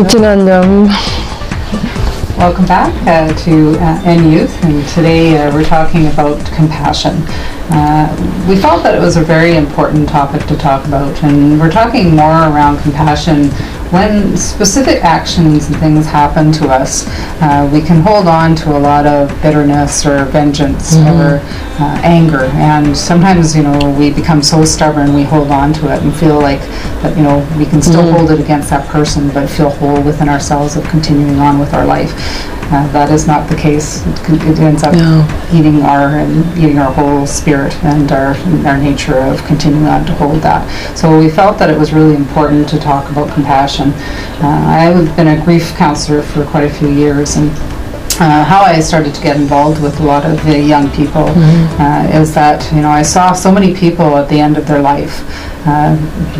Nithyananda. Welcome back to Youth, and today we're talking about compassion. We felt that it was a very important topic to talk about, and we're talking more around compassion when specific actions and things happen to us. We can hold on to a lot of bitterness or vengeance or anger, and sometimes, we become so stubborn we hold on to it and feel like that, we can still hold it against that person but feel whole within ourselves of continuing on with our life. That is not the case. It ends up eating our whole spirit and our nature of continuing on to hold that. So we felt that it was really important to talk about compassion. I've been a grief counselor for quite a few years, and how I started to get involved with a lot of the young people is that, I saw so many people at the end of their life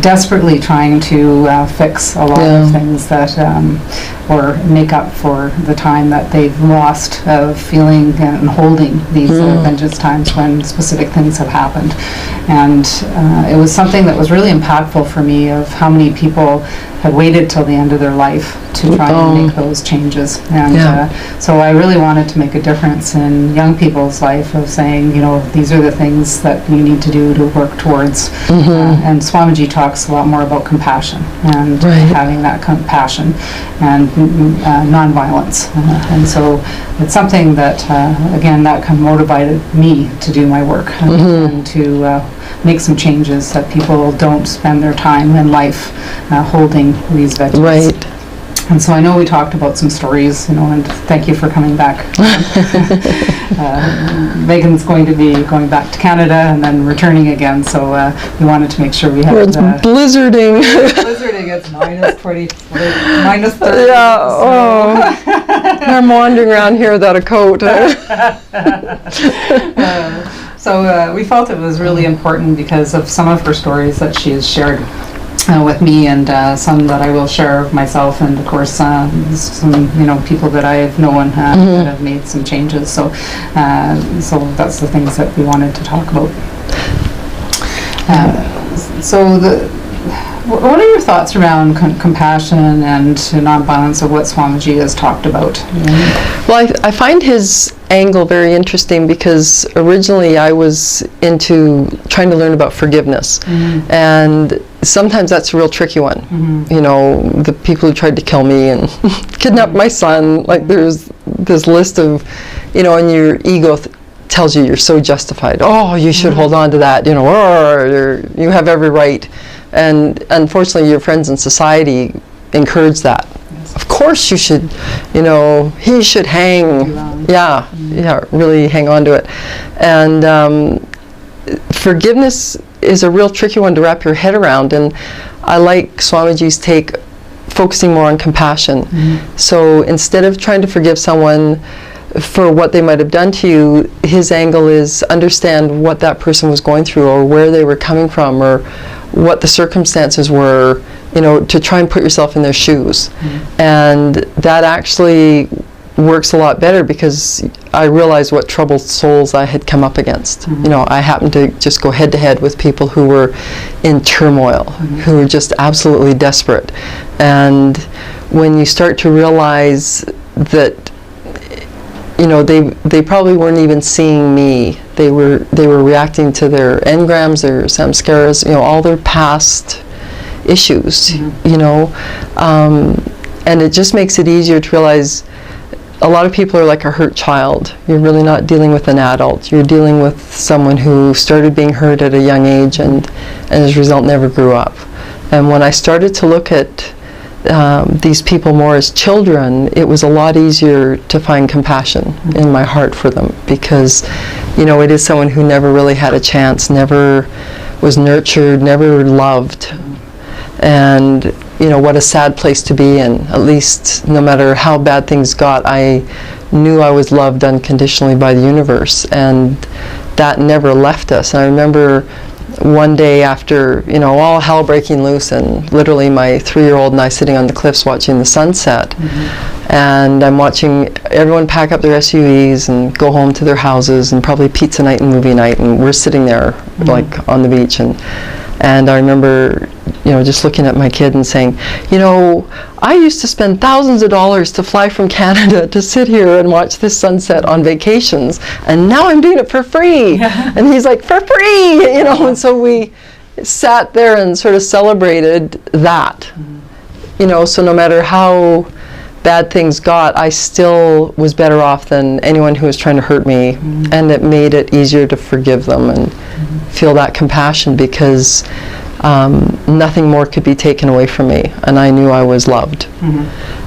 desperately trying to fix a lot of things that or make up for the time that they've lost of feeling and holding these vengeance times when specific things have happened. And it was something that was really impactful for me of how many people had waited till the end of their life to try and make those changes. And so I really wanted to make a difference in young people's life of saying, these are the things that you need to do to work towards. And Swamiji talks a lot more about compassion and having that compassion and nonviolence. And so it's something that, again, that kind of motivated me to do my work and to make some changes that people don't spend their time in life holding these vengeance. Right. And so I know we talked about some stories, and thank you for coming back. Megan's going to be going back to Canada and then returning again, so we wanted to make sure we had... Well, it's blizzarding. Blizzarding, it's minus 30. Yeah, I'm wandering around here without a coat. So we felt it was really important because of some of her stories that she has shared with me, and some that I will share of myself, and of course some people that I've known that have made some changes. So that's the things that we wanted to talk about. What are your thoughts around compassion and nonviolence, of what Swamiji has talked about? Well, I find his angle very interesting because originally I was into trying to learn about forgiveness, and sometimes that's a real tricky one. The people who tried to kill me and kidnap my son, like there's this list of, and your ego tells you you're so justified. Oh, you should hold on to that, or you have every right. And unfortunately, your friends in society encourage that. Of course you should, he should hang. Really hang on to it. And forgiveness is a real tricky one to wrap your head around. And I like Swamiji's take, focusing more on compassion. So instead of trying to forgive someone for what they might have done to you, his angle is understand what that person was going through, or where they were coming from, or what the circumstances were, to try and put yourself in their shoes. And that actually works a lot better because I realized what troubled souls I had come up against. I happened to just go head to head with people who were in turmoil, who were just absolutely desperate. And when you start to realize that they probably weren't even seeing me. They were reacting to their engrams, their samskaras, all their past issues, and it just makes it easier to realize a lot of people are like a hurt child. You're really not dealing with an adult. You're dealing with someone who started being hurt at a young age and as a result never grew up. And when I started to look at these people more as children, it was a lot easier to find compassion in my heart for them, because it is someone who never really had a chance, never was nurtured, never loved. And what a sad place to be in. At least no matter how bad things got, I knew I was loved unconditionally by the universe, and that never left us. And I remember one day after, all hell breaking loose, and literally my 3-year-old and I sitting on the cliffs watching the sunset, and I'm watching everyone pack up their SUVs and go home to their houses, and probably pizza night and movie night, and we're sitting there like on the beach, and And I remember, just looking at my kid and saying, I used to spend thousands of dollars to fly from Canada to sit here and watch this sunset on vacations, and now I'm doing it for free. Yeah. And he's like, for free, and so we sat there and sort of celebrated that. So no matter how bad things got, I still was better off than anyone who was trying to hurt me, and it made it easier to forgive them and feel that compassion, because nothing more could be taken away from me, and I knew I was loved.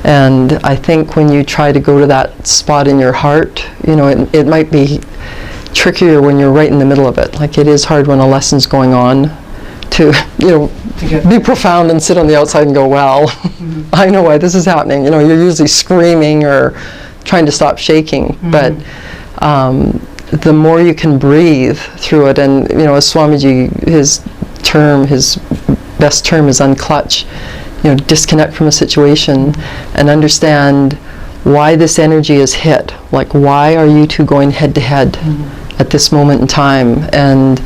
And I think when you try to go to that spot in your heart, it might be trickier when you're right in the middle of it. Like, it is hard when a lesson's going on to be profound and sit on the outside and go, well, I know why this is happening. You're usually screaming or trying to stop shaking, but the more you can breathe through it, and as Swamiji, his best term is unclutch, disconnect from a situation and understand why this energy is hit. Like, why are you two going head to head at this moment in time? And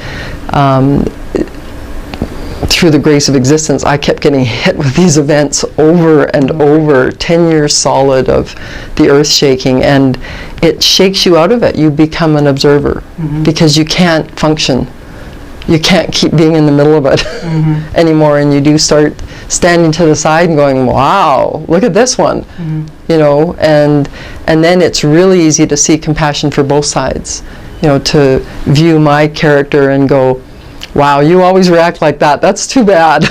through the grace of existence, I kept getting hit with these events over and over, 10 years solid of the earth shaking, and it shakes you out of it. You become an observer, because you can't function. You can't keep being in the middle of it anymore, and you do start standing to the side and going, wow, look at this one, and then it's really easy to see compassion for both sides, to view my character and go, wow, you always react like that. That's too bad.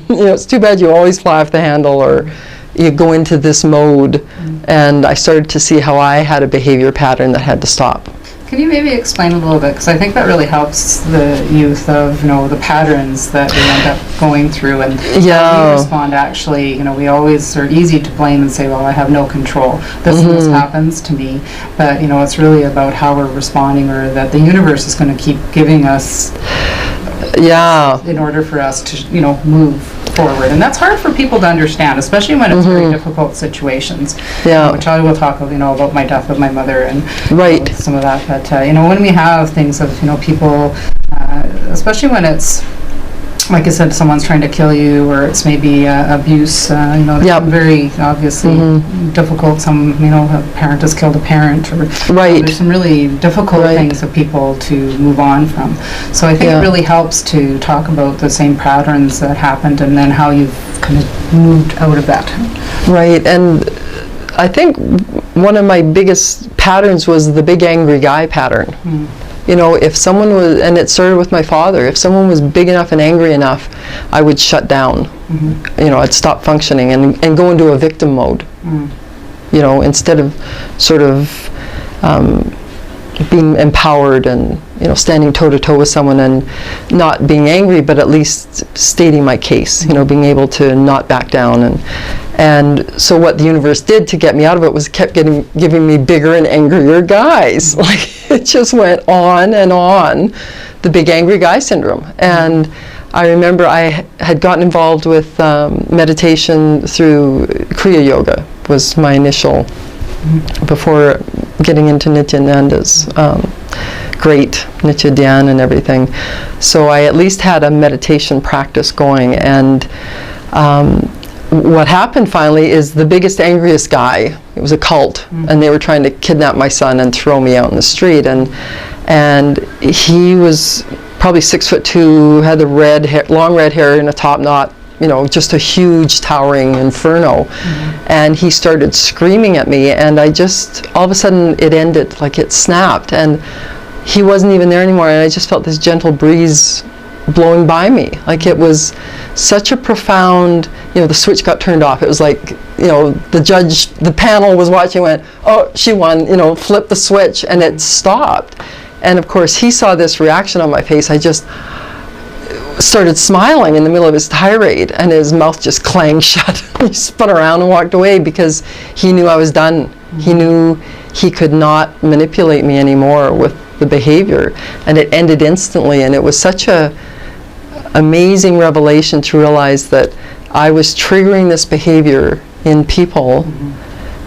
It's too bad you always fly off the handle, or you go into this mode. And I started to see how I had a behavior pattern that had to stop. Can you maybe explain a little bit? Because I think that really helps the youth of, the patterns that we end up going through, and how we respond. Actually, we always are easy to blame and say, well, I have no control. This and this happens to me. But, it's really about how we're responding, or that the universe is going to keep giving us in order for us to, move forward. And that's hard for people to understand, especially when it's very difficult situations. Which I will talk, about my death of my mother and some of that. But, when we have things of, people, especially when it's, like I said, someone's trying to kill you, or it's maybe abuse, very obviously difficult. Some, a parent has killed a parent, or there's some really difficult things for people to move on from. So I think it really helps to talk about the same patterns that happened, and then how you've kind of moved out of that. Right, and I think one of my biggest patterns was the big angry guy pattern. If someone was, and it started with my father, if someone was big enough and angry enough, I would shut down. I'd stop functioning and go into a victim mode. Instead of sort of being empowered and, standing toe-to-toe with someone and not being angry, but at least stating my case, being able to not back down. And so what the universe did to get me out of it was kept giving me bigger and angrier guys. Like, it just went on and on, the big angry guy syndrome. And I remember I had gotten involved with meditation through Kriya Yoga, was my initial, before getting into Nithyananda's great Nitya Dhyan and everything. So I at least had a meditation practice going, and what happened finally is the biggest, angriest guy, it was a cult, and they were trying to kidnap my son and throw me out in the street, and he was probably 6'2", had the red hair, long red hair in a top knot, just a huge towering inferno. And he started screaming at me, and I just, all of a sudden it ended, like it snapped, and he wasn't even there anymore, and I just felt this gentle breeze blowing by me. Like, it was such a profound, the switch got turned off. It was like, the judge, the panel was watching, went, oh, she won, flipped the switch, and it stopped. And of course, he saw this reaction on my face. I just started smiling in the middle of his tirade, and his mouth just clanged shut. He spun around and walked away, because he knew I was done. He knew he could not manipulate me anymore with the behavior, and it ended instantly. And it was such a amazing revelation to realize that I was triggering this behavior in people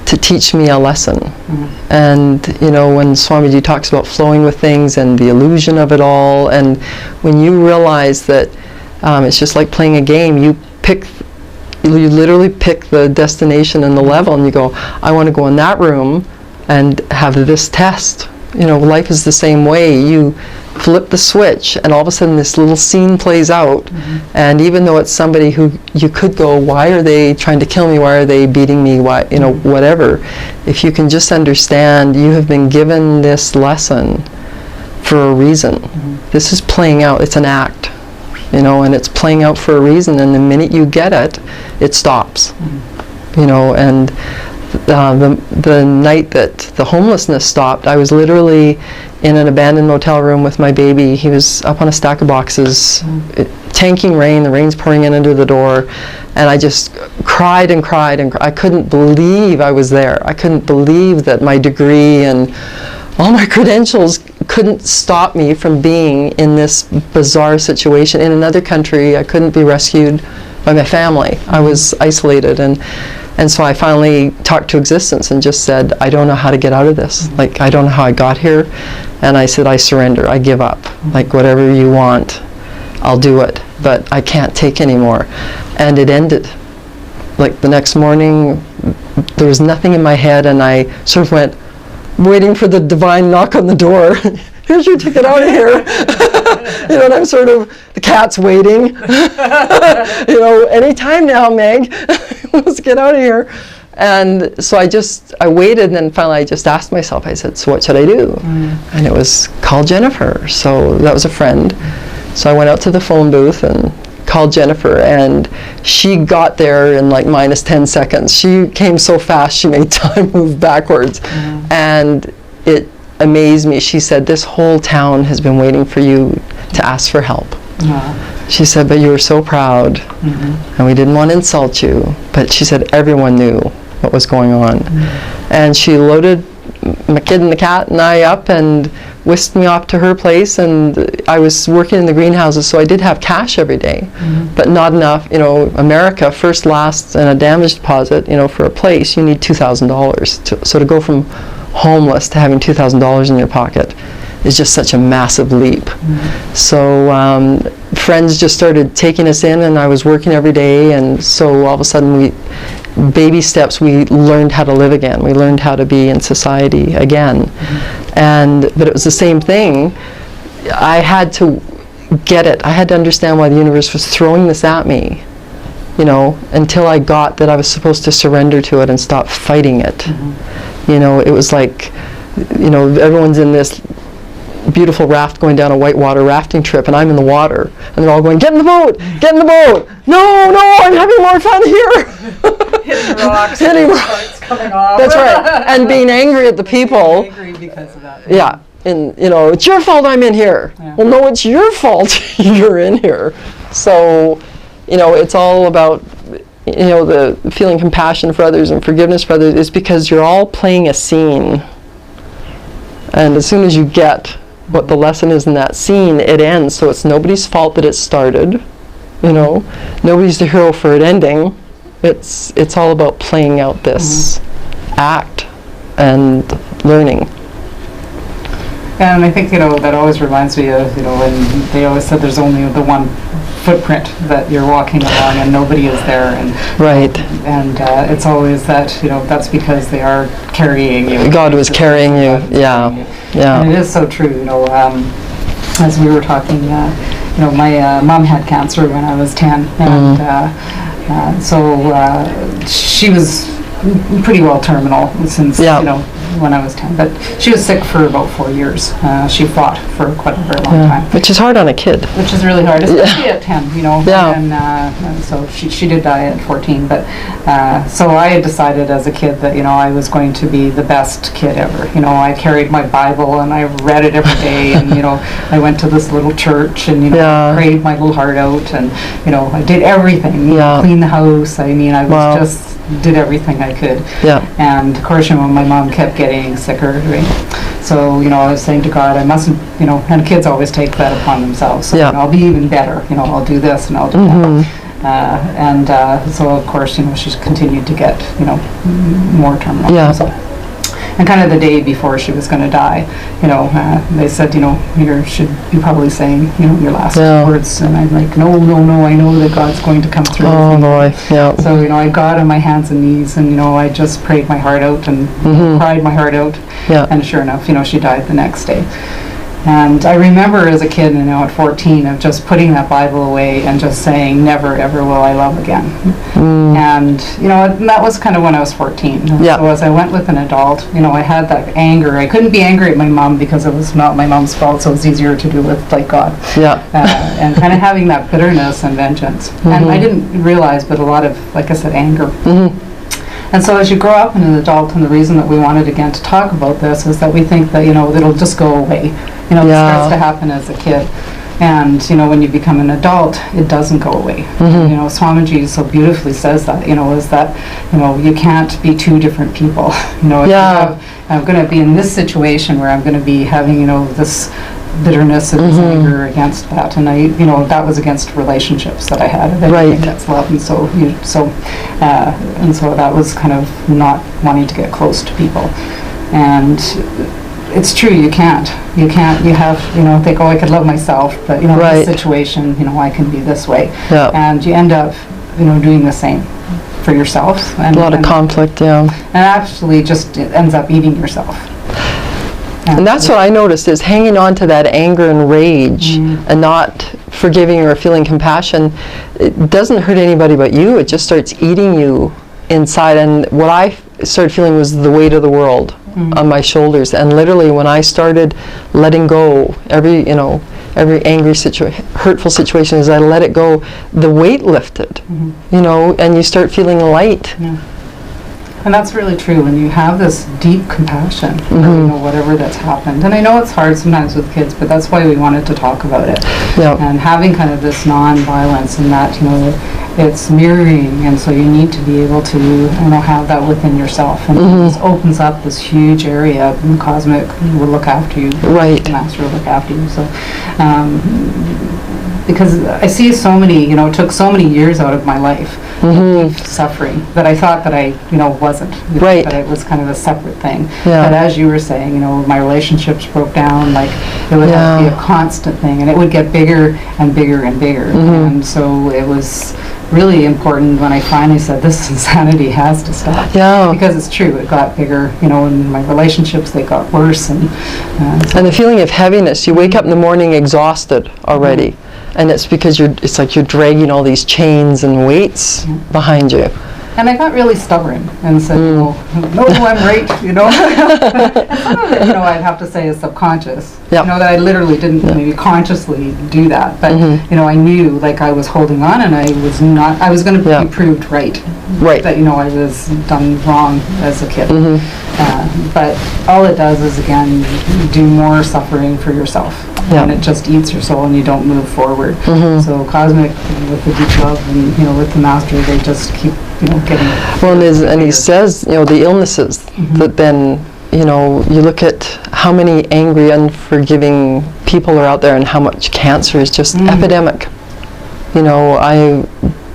to teach me a lesson. And when Swamiji talks about flowing with things and the illusion of it all, and when you realize that It's just like playing a game. You literally pick the destination and the level, and you go, I want to go in that room and have this test. Life is the same way. You flip the switch, and all of a sudden this little scene plays out, and even though it's somebody who you could go, why are they trying to kill me, why are they beating me, why, whatever, if you can just understand you have been given this lesson for a reason. This is playing out, it's an act, and it's playing out for a reason, and the minute you get it, it stops. And the night that the homelessness stopped, I was literally in an abandoned motel room with my baby. He was up on a stack of boxes, tanking rain, the rain's pouring in under the door, and I just cried and cried, and I couldn't believe I was there. I couldn't believe that my degree and all my credentials couldn't stop me from being in this bizarre situation in another country. I couldn't be rescued by my family. I was isolated, and so I finally talked to existence and just said, I don't know how to get out of this. Like, I don't know how I got here. And I said, I surrender, I give up. Like, whatever you want, I'll do it. But I can't take anymore. And it ended. Like, the next morning, there was nothing in my head, and I sort of went, waiting for the divine knock on the door. Here's your ticket out of here. And I'm sort of, the cat's waiting. Any time now, Meg. Let's get out of here. And so I waited, and then finally I just asked myself, I said, so what should I do? And it was, call Jennifer. So that was a friend. So I went out to the phone booth and called Jennifer, and she got there in like minus 10 seconds. She came so fast, she made time move backwards. And it amazed me. She said, this whole town has been waiting for you to ask for help. She said, but you were so proud, and we didn't want to insult you. But she said everyone knew what was going on. And she loaded my kid and the cat and I up and whisked me off to her place, and I was working in the greenhouses, so I did have cash every day, but not enough. America, first, last, and a damage deposit, for a place, you need $2,000. So to go from homeless to having $2,000 in your pocket is just such a massive leap. So friends just started taking us in, and I was working every day, and so all of a sudden baby steps, we learned how to live again. We learned how to be in society again. But it was the same thing. I had to get it. I had to understand why the universe was throwing this at me, until I got that I was supposed to surrender to it and stop fighting it. It was like, everyone's in this beautiful raft going down a whitewater rafting trip, and I'm in the water, and they're all going, get in the boat, get in the boat. No, I'm having more fun here. Hitting rocks, coming off. That's right, and being angry at the people. Angry because of that. Yeah, and it's your fault I'm in here. Yeah. Well, no, it's your fault you're in here. So, it's all about, the feeling compassion for others and forgiveness for others is because you're all playing a scene. And as soon as you get what the lesson is in that scene, it ends. So it's nobody's fault that it started. Nobody's the hero for it ending. It's all about playing out this act and learning. And I think, that always reminds me of, when they always said there's only the one footprint that you're walking along and nobody is there. And right. And it's always that, that's because they are carrying you. God was carrying you. Yeah. Yeah. And it is so true, as we were talking, my mom had cancer when I was 10. And so she was pretty well terminal since, when I was 10. But she was sick for about 4 years. She fought for quite a very long time. Which is hard on a kid. Which is really hard, especially at 10, Yeah. And so she did die at 14. But so I had decided as a kid that, I was going to be the best kid ever. I carried my Bible and I read it every day. And, I went to this little church and, prayed my little heart out. And, I did everything. Cleaned the house. I was just did everything I could. Yeah. And of course, my mom kept getting sicker. Right? So, I was saying to God, I mustn't, and kids always take that upon themselves. So, I'll be even better. I'll do this and I'll do that. So of course, she continued to get, more terminal. Yeah. And kind of the day before she was going to die, they said, you should be probably saying, your last words. And I'm like, no, I know that God's going to come through. Oh, boy, yeah. So, I got on my hands and knees, and, I just prayed my heart out and cried my heart out. Yeah. And sure enough, she died the next day. And I remember as a kid, at 14, of just putting that Bible away and just saying, never, ever will I love again. And, that was kind of when I was 14. Yeah. So as I went with an adult, I had that anger. I couldn't be angry at my mom because it was not my mom's fault, so it was easier to do with, God. Yeah. And kind of having that bitterness and vengeance. And I didn't realize, but a lot of, like I said, anger. And so as you grow up in an adult, and the reason that we wanted again to talk about this is that we think that, it'll just go away. It starts to happen as a kid. And, when you become an adult, it doesn't go away. Swamiji so beautifully says that, is that, you can't be two different people. I'm going to be in this situation where I'm going to be having, this bitterness and anger against that, and I, that was against relationships that I had. Right. That's love, and so that was kind of not wanting to get close to people, and it's true. You can't. You have, think, I could love myself, but this situation, I can be this way, and you end up, doing the same for yourself, and a lot of conflict, and actually just it ends up eating yourself. And that's what I noticed, is hanging on to that anger and rage and not forgiving or feeling compassion. It doesn't hurt anybody but you. It just starts eating you inside. And what I started feeling was the weight of the world on my shoulders. And literally when I started letting go every angry hurtful situation, as I let it go, the weight lifted, and you start feeling light. And that's really true when you have this deep compassion for whatever that's happened. And I know it's hard sometimes with kids, but that's why we wanted to talk about it. And having kind of this non-violence, and that it's mirroring, and so you need to be able to have that within yourself. And this opens up this huge area, and the cosmic will look after you. Right. The master will look after you. So because I see so many, it took so many years out of my life of suffering that I thought that I, wasn't. Right. That it was kind of a separate thing. Yeah. But as you were saying, my relationships broke down, like it would have to be a constant thing, and it would get bigger and bigger and bigger. And so it was really important when I finally said, this insanity has to stop. Yeah. Because it's true, it got bigger, and my relationships, they got worse. And the feeling of heaviness, you wake up in the morning exhausted already. And it's because it's like you're dragging all these chains and weights behind you. And I got really stubborn and said, no, I'm right, And some of it, I'd have to say is subconscious. Yep. That I literally didn't maybe consciously do that. But, I knew, like, I was holding on, and I was going to be proved right. Right. That, I was done wrong as a kid. But all it does is, again, do more suffering for yourself. And it just eats your soul, and you don't move forward. So cosmic, with the deep love, and with the master, they just keep getting. Well, and he says, the illnesses that then, you look at how many angry, unforgiving people are out there, and how much cancer is just epidemic. I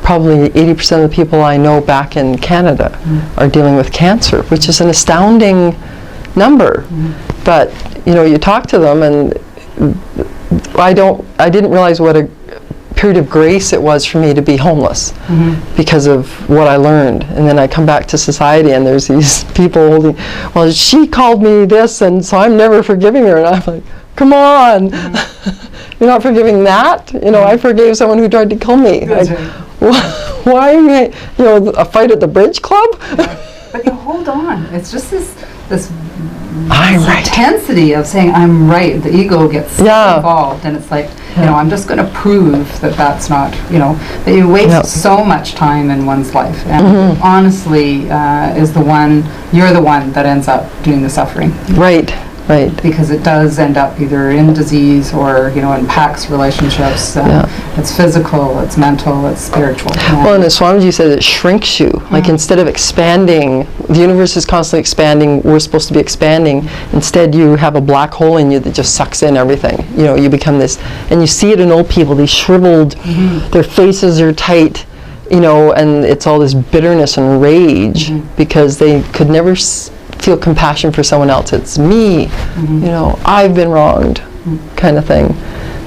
probably 80% of the people I know back in Canada are dealing with cancer, which is an astounding number. But you talk to them, and I didn't realize what a period of grace it was for me to be homeless because of what I learned. And then I come back to society, and there's these people holding, well, she called me this, and so I'm never forgiving her. And I'm like, come on, you're not forgiving that? I forgave someone who tried to kill me. Like, why am I, a fight at the bridge club? But you hold on. It's just this right. intensity of saying I'm right. The ego gets involved, and it's like, I'm just going to prove that that's not, that you waste so much time in one's life, and honestly, you're the one that ends up doing the suffering. Right. Right. Because it does end up either in disease or, impacts relationships. It's physical, it's mental, it's spiritual. Well, and as Swamiji said, it shrinks you. Like, instead of expanding, the universe is constantly expanding, we're supposed to be expanding. Instead, you have a black hole in you that just sucks in everything. You become this, and you see it in old people, these shriveled, their faces are tight, and it's all this bitterness and rage because they could never feel compassion for someone else. It's me, you know, I've been wronged, kind of thing.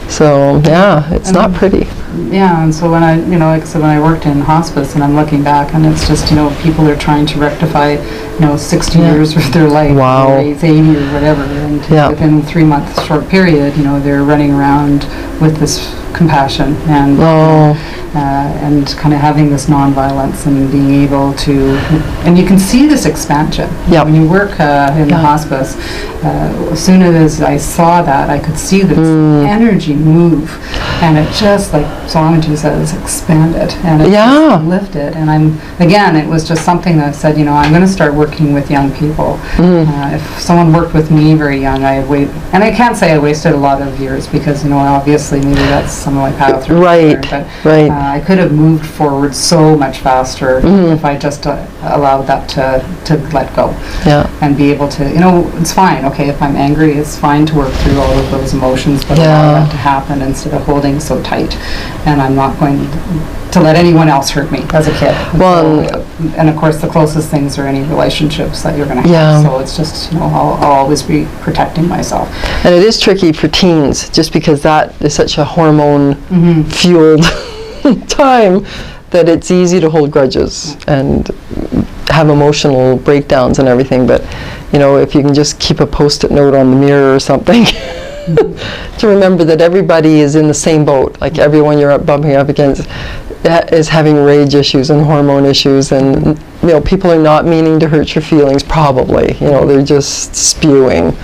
So yeah, it's not pretty. Yeah, and so when I, you know, like I said, when I worked in hospice, and I'm looking back, and it's just, you know, people are trying to rectify, you know, 60 years of their life, Wow. or 80 or whatever, and within 3 month short period, you know, they're running around with this compassion and kind of having this nonviolence and being able to, and you can see this expansion. When you work in the hospice, as soon as I saw that, I could see this energy move, and it just, like Swamiji says, expanded, and it just lifted. And it was just something that said, you know, I'm going to start working with young people. If someone worked with me very young, and I can't say I wasted a lot of years, because, you know, obviously maybe that's some of my path through there, but I could have moved forward so much faster if I just allowed that to let go and be able to, you know, it's fine. Okay, if I'm angry, it's fine to work through all of those emotions, but allow that to happen instead of holding so tight. And I'm not going to let anyone else hurt me as a kid. And of course, the closest things are any relationships that you're going to have. So it's just, you know, I'll always be protecting myself. And it is tricky for teens, just because that is such a hormone-fueled time that it's easy to hold grudges and have emotional breakdowns and everything. But, you know, if you can just keep a Post-it note on the mirror or something to remember that everybody is in the same boat, like everyone you're bumping up against is having rage issues and hormone issues, and, you know, people are not meaning to hurt your feelings, probably, you know, they're just spewing.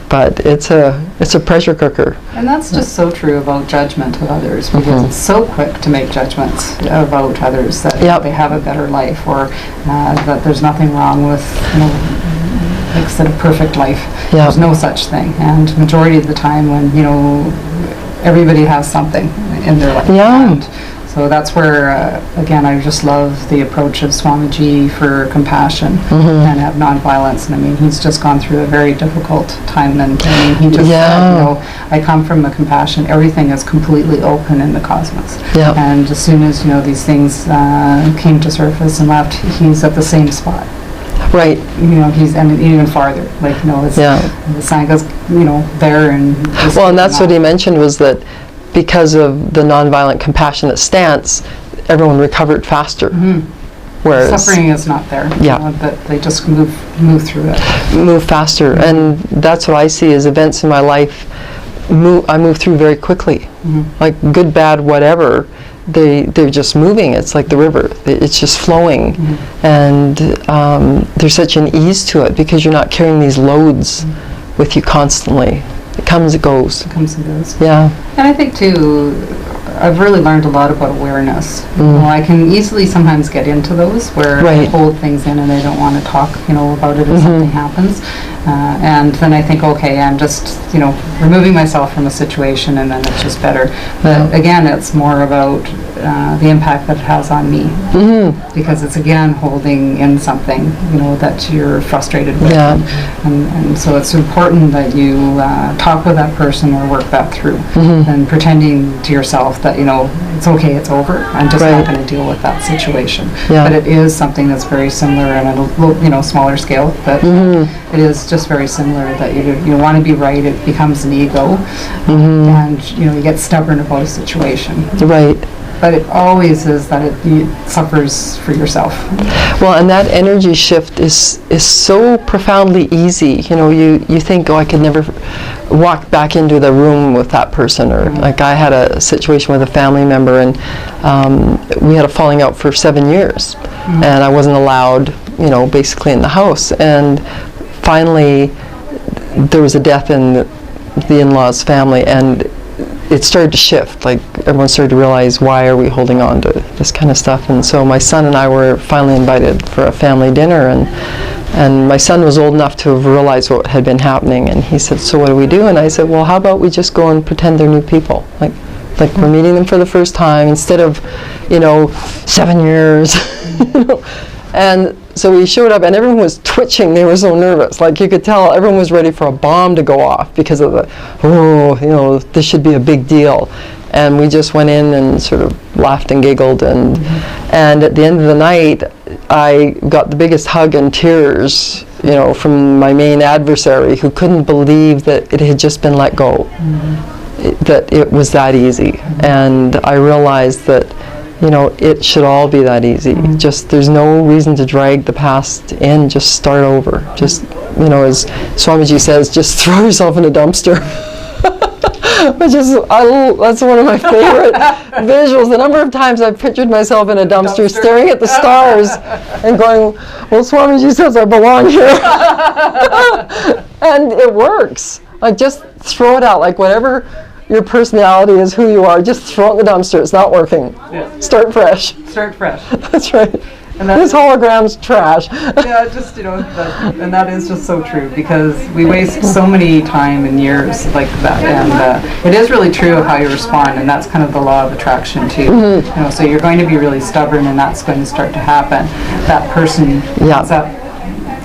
But it's a pressure cooker. And that's just so true about judgment of others, because it's so quick to make judgments about others, that they have a better life, or that there's nothing wrong with, you know, like I said, a perfect life. There's no such thing. And majority of the time, when, you know, everybody has something in their life. And so that's where, again, I just love the approach of Swamiji for compassion and have nonviolence. And I mean, he's just gone through a very difficult time, and I mean, he just said, you know, I come from a compassion. Everything is completely open in the cosmos. And as soon as, you know, these things came to surface and left, he's at the same spot. Right. You know, he's ended even farther. Like, you know, the sign goes, you know, there and just... Well, and that's what he mentioned, was that because of the nonviolent, compassionate stance, everyone recovered faster. Whereas suffering is not there. You know, but they just move through it. Move faster. And that's what I see as events in my life. I move through very quickly. Like good, bad, whatever. They're just moving. It's like the river. It's just flowing. And there's such an ease to it, because you're not carrying these loads with you constantly. It comes, it goes. It comes and goes. Yeah. And I think, too, I've really learned a lot about awareness. You know, I can easily sometimes get into those where I hold things in and I don't want to talk, you know, about it if something happens. And then I think, okay, I'm just, you know, removing myself from a situation, and then it's just better. But again, it's more about the impact that it has on me, because it's again holding in something, you know, that you're frustrated with, and so it's important that you talk with that person or work that through, and pretending to yourself that, you know, it's okay, it's over, I'm just not going to deal with that situation. But it is something that's very similar on a, you know, smaller scale, but it is just very similar, that you want to be right, it becomes an ego, and, you know, you get stubborn about a situation. But it always is that it suffers for yourself. Well, and that energy shift is so profoundly easy. You know, you think, oh, I could never walk back into the room with that person, or like I had a situation with a family member, and we had a falling out for 7 years, and I wasn't allowed, you know, basically in the house. And finally, there was a death in the in-laws' family, and it started to shift. Like, everyone started to realize, why are we holding on to this kind of stuff? And so my son and I were finally invited for a family dinner, and my son was old enough to have realized what had been happening, and he said, so what do we do? And I said, well, how about we just go and pretend they're new people, like we're meeting them for the first time, instead of, you know, 7 years. You know? And so we showed up, and everyone was twitching. They were so nervous. Like, you could tell everyone was ready for a bomb to go off, because of the, oh, you know, this should be a big deal. And we just went in and sort of laughed and giggled. And at the end of the night, I got the biggest hug and tears you know, from my main adversary who couldn't believe that it had just been let go, that it was that easy. And I realized that, you know, it should all be that easy. Just, there's no reason to drag the past in, just start over. Just, you know, as Swamiji says, just throw yourself in a dumpster. Which is, that's one of my favorite visuals. The number of times I've pictured myself in a dumpster staring at the stars and going, well, Swamiji says I belong here. And it works. Like, just throw it out. Like, whatever your personality is, who you are, just throw it in the dumpster. It's not working. Yeah. Start fresh. Start fresh. That's right. And this hologram's trash. Yeah, just, you know, and that is just so true, because we waste so many time and years like that, and it is really true of how you respond, and that's kind of the law of attraction too. You know, so you're going to be really stubborn, and that's going to start to happen. That person ends up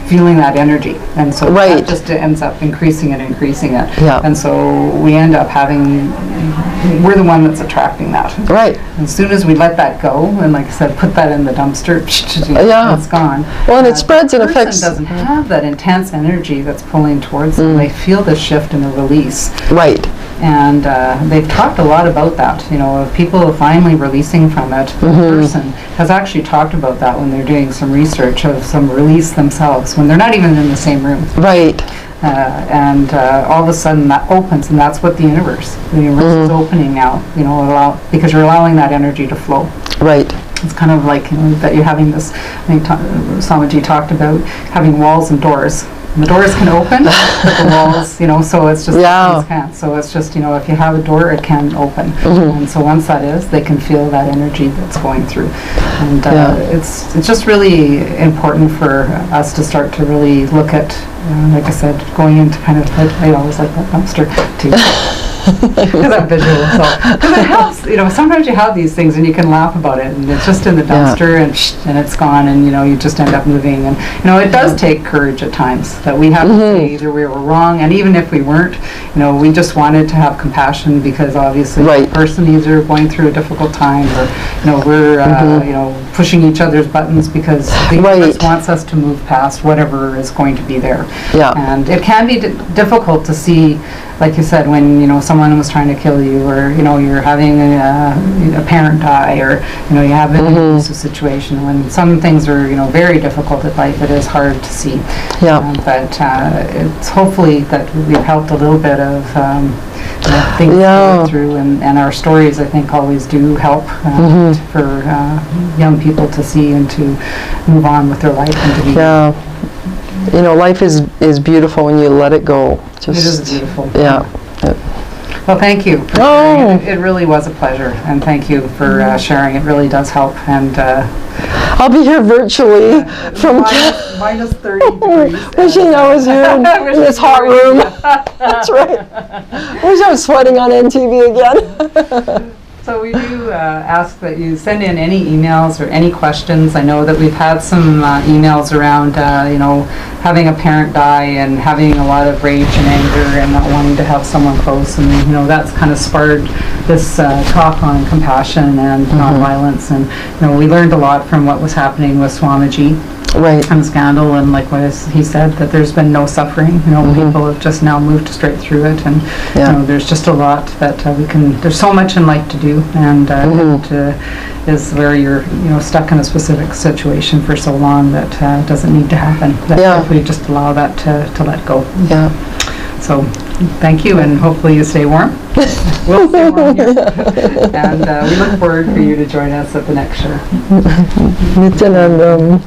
feeling that energy, and so that just ends up increasing it. And so we end up we're the one that's attracting that. Right. As soon as we let that go, and like I said, put that in the dumpster, it's gone. Well, and it spreads and affects. The person doesn't have that intense energy that's pulling towards them. They feel the shift and the release. Right. And they've talked a lot about that, you know, of people finally releasing from it. The person has actually talked about that when they're doing some research of some release themselves, when they're not even in the same room. Right. And all of a sudden that opens, and that's what the universe is opening now, you know, because you're allowing that energy to flow. Right. It's kind of like, you know, that you're having this, I think Swamiji talked about having walls and doors. And the doors can open, but the walls, you know, so it's just, things can't. So it's just, you know, if you have a door, it can open. And so once that is, they can feel that energy that's going through. And it's just really important for us to start to really look at, like I said, going into kind of, I always like that dumpster too. Because I'm visual, so because it helps. You know, sometimes you have these things and you can laugh about it, and it's just in the dumpster, and it's gone, and you know, you just end up moving. And you know, it does take courage at times that we have to say either we were wrong, and even if we weren't, you know, we just wanted to have compassion, because obviously the person either going through a difficult time, or you know, we're you know, pushing each other's buttons because the universe wants us to move past whatever is going to be there. And it can be difficult to see, like you said, when, you know, someone was trying to kill you, or, you know, you're having a parent die, or, you know, you have an abusive situation. When some things are, you know, very difficult in life, it is hard to see. But it's hopefully that we've helped a little bit of you know, things to go through, and our stories, I think, always do help for young people to see and to move on with their life and to be. You know, life is beautiful when you let it go. Just, it is beautiful. Well, thank you. It really was a pleasure, and thank you for sharing. It really does help. And I'll be here virtually from minus 30 degrees. Wishing I was here in this hot room. That's right. Wish I was sweating on NTV again. So we do ask that you send in any emails or any questions. I know that we've had some emails around, you know, having a parent die and having a lot of rage and anger and not wanting to have someone close, and you know, that's kind of spurred this talk on compassion and nonviolence. And you know, we learned a lot from what was happening with Swamiji. And scandal, and like what he said, that there's been no suffering. You know, people have just now moved straight through it, and you know, there's just a lot that we can. There's so much in life to do, and it is where you're, you know, stuck in a specific situation for so long that doesn't need to happen. That if we just allow that to let go. So thank you, and hopefully you stay warm. We'll stay warm here. And we look forward for you to join us at the next show. Nithyananda.